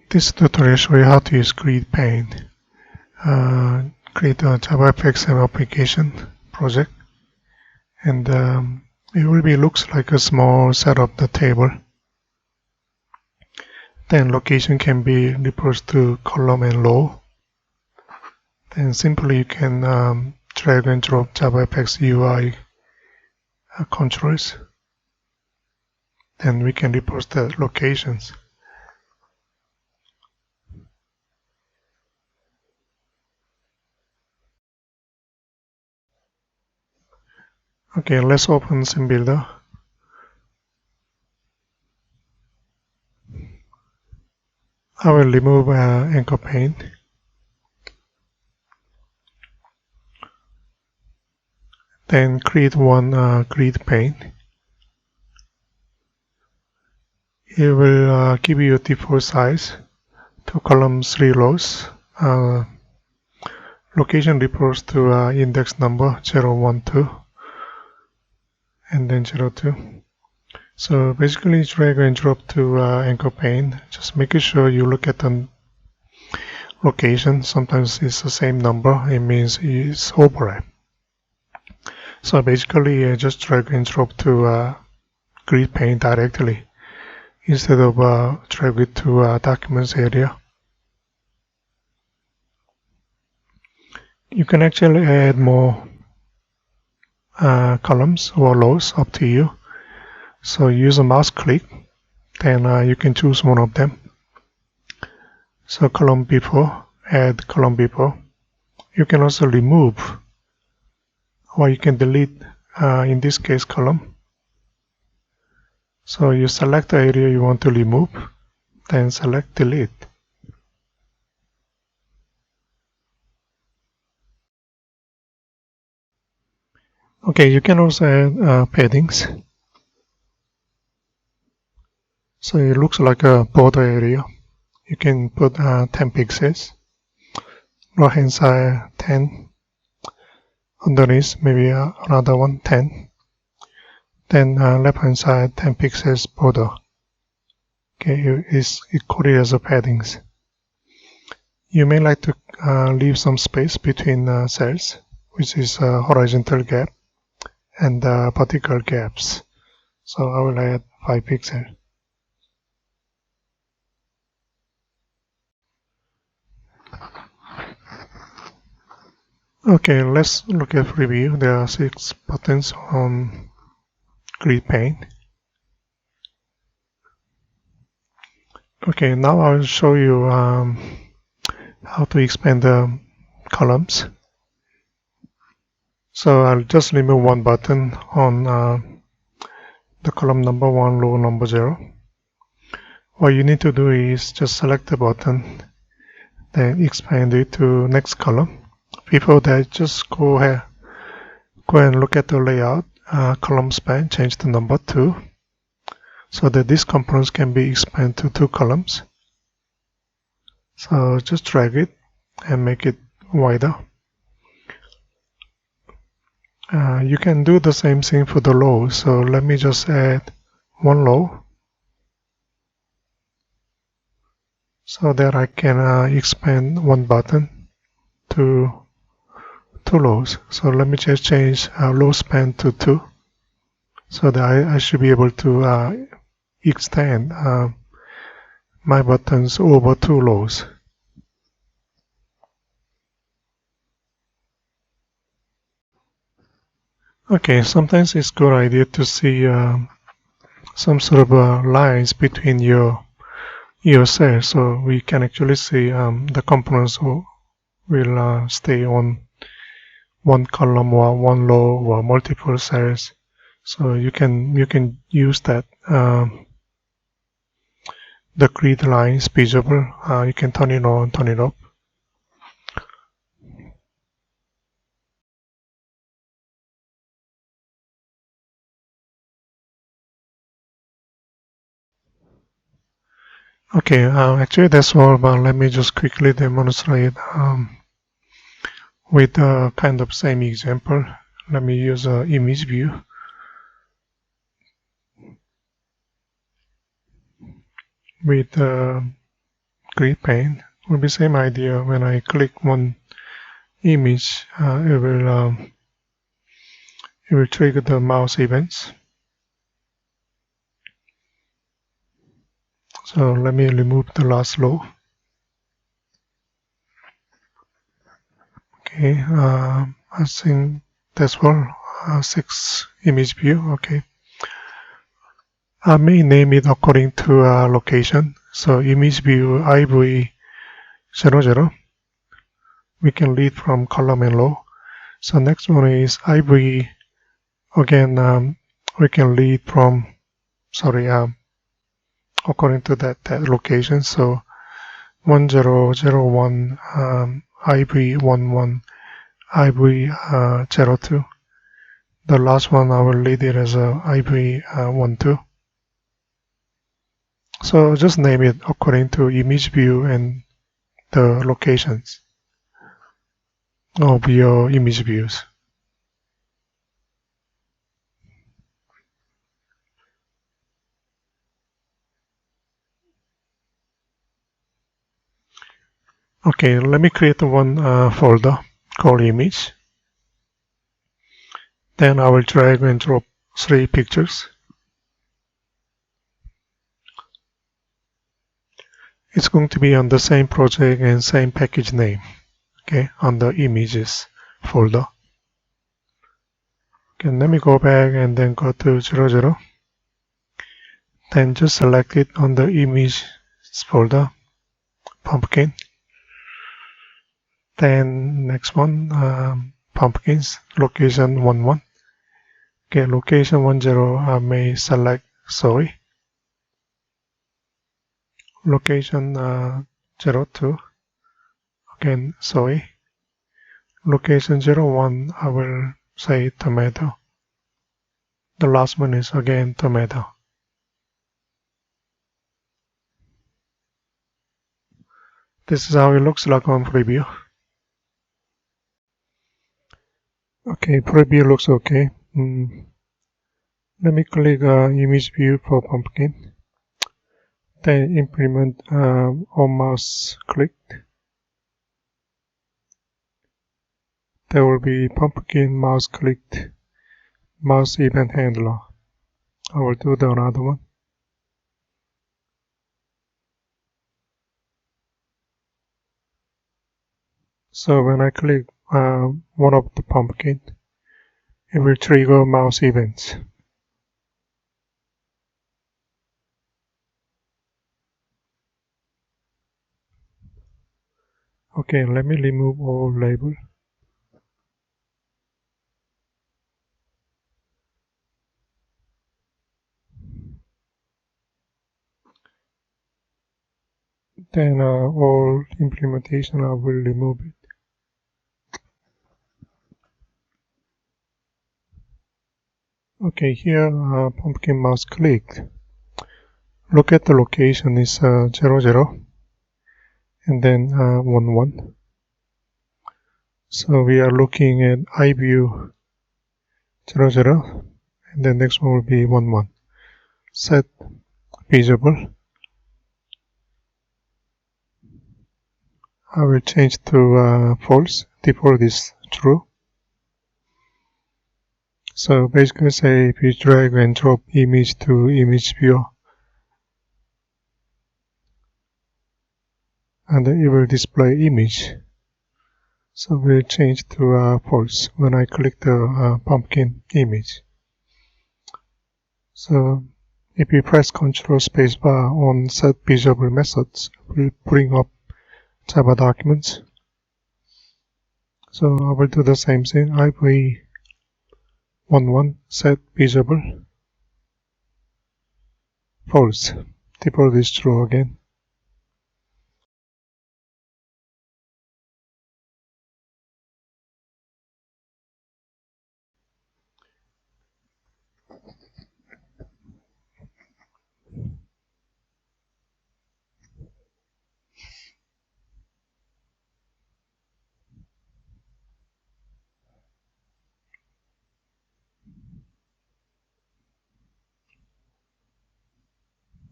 This tutorial shows you how to use GridPane. Create a JavaFX application project, and it will be looks like a small set of the table. Then location can be reversed to column and row. Then simply you can drag and drop JavaFX UI controls. Then we can reverse the locations. Okay, let's open SimBuilder. I will remove anchor pane. Then create one grid pane. It will give you a default size, 2 columns, 3 rows. Location refers to index number 0, 1, 2, and then 0, 2. So basically drag and drop to anchor pane. Just making sure you look at the location. Sometimes it's the same number. It means it's overlap. So basically just drag and drop to GridPane directly instead of drag it to documents area. You can actually add more columns or rows, up to you. So use a mouse click, then you can choose one of them. So column before, add column before. You can also remove, or you can delete, in this case, column. So you select the area you want to remove, then select delete. Okay, you can also add paddings. So it looks like a border area. You can put 10 pixels. Right hand side 10. Underneath maybe another one 10. Then left hand side 10 pixels border. Okay, it's coded as a paddings. You may like to leave some space between cells, which is horizontal gap and vertical gaps. So I will add 5 pixels. Okay, let's look at preview. There are 6 buttons on GridPane. Okay, now I'll show you how to expand the columns. So I'll just remove one button on the column number 1, row number 0. What you need to do is just select the button, then expand it to next column. Before that, just go and look at the layout, column span, change the number 2, so that these components can be expanded to 2 columns. So just drag it and make it wider. You can do the same thing for the row. So let me just add 1 row so that I can expand one button to 2 rows. So let me just change row span to 2, so that I should be able to extend my buttons over 2 rows. Okay, sometimes it's a good idea to see some sort of lines between your cells, so we can actually see the components will stay on one column or one row or multiple cells. So you can use that the grid lines visible. You can turn it on, turn it off. Okay, actually that's all, but let me just quickly demonstrate with kind of same example. Let me use an image view. With GridPane, will be same idea. When I click one image, it will trigger the mouse events. So let me remove the last row. Okay, I think that's all. 6 image view. Okay, I may name it according to location. So image view IV00. We can read from column and row. So next one is IV. Again, we can read from according to that location. So 1001, IV11, IV02. The last one I will read it as a IV12. So just name it according to image view and the locations of your image views. Okay, let me create one folder called image. Then I will drag and drop 3 pictures. It's going to be on the same project and same package name, okay, on the images folder. Okay, let me go back and then go to 00. Then just select it on the image folder, pumpkin. Then next one, pumpkins, location 11. Okay, location 10, I may select soy. Location 02, again soy. Location 01, I will say tomato. The last one is again tomato. This is how it looks like on preview. Okay, preview looks okay. Let me click image view for pumpkin. Then implement on mouse clicked. There will be pumpkin mouse clicked mouse event handler. I will do the another one. So when I click one of the pumpkin, it will trigger mouse events. Okay, let me remove all label. Then all implementation, I will remove it. Okay, here pumpkin mouse clicked. Look at the location is 00 and then 11. So we are looking at iView 00 and then next one will be 11. Set visible. I will change to false. Default is true. So basically say if you drag and drop image to image viewer, and it will display image. So we'll change to false when I click the pumpkin image. So if you press Ctrl spacebar on set visible methods, it will bring up Java documents. So I will do the same thing. IV11 set visible false. Default is true again.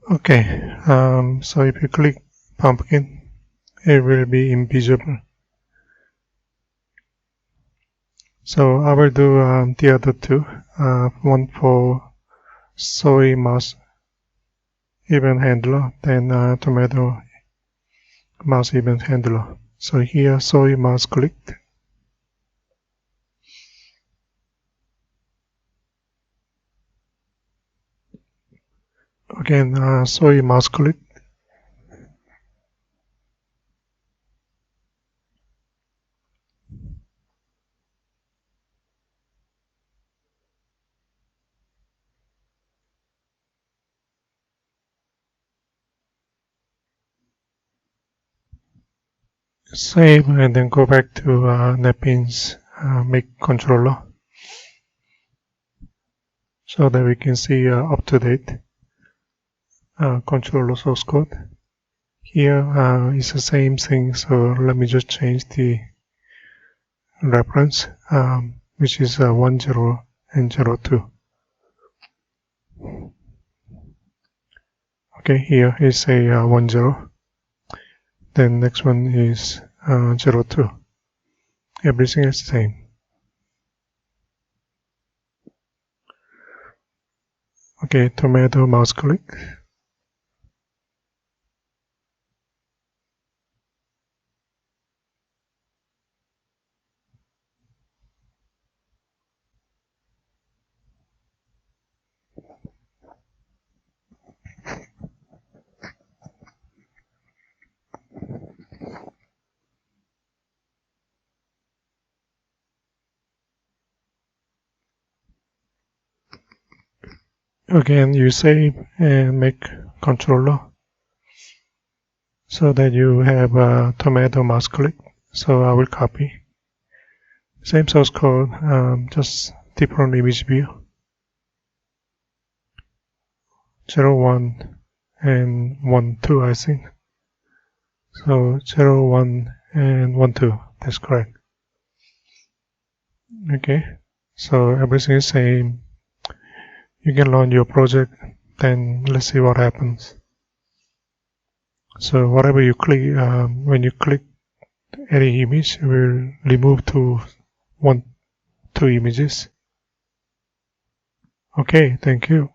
Okay, so if you click pumpkin, it will be invisible. So I will do the other two. One for soy mouse event handler, then tomato mouse event handler. So here soy mouse clicked. Again, soy mouse clicked. Save and then go back to NetBeans make controller so that we can see up-to-date controller source code. Here is the same thing, so let me just change the reference, which is 10 and 02. Okay, here is a 10. Then next one is 02. Everything is the same. Okay, tomato mouse click. Again, you save and make controller so that you have a tomato mouse click. So I will copy. Same source code, just different image view. 01 and 12, I think. So 01 and 12, that's correct. Okay, so everything is same. You can launch your project, then let's see what happens. So whatever you click, when you click any image, it will remove two images. Okay, thank you.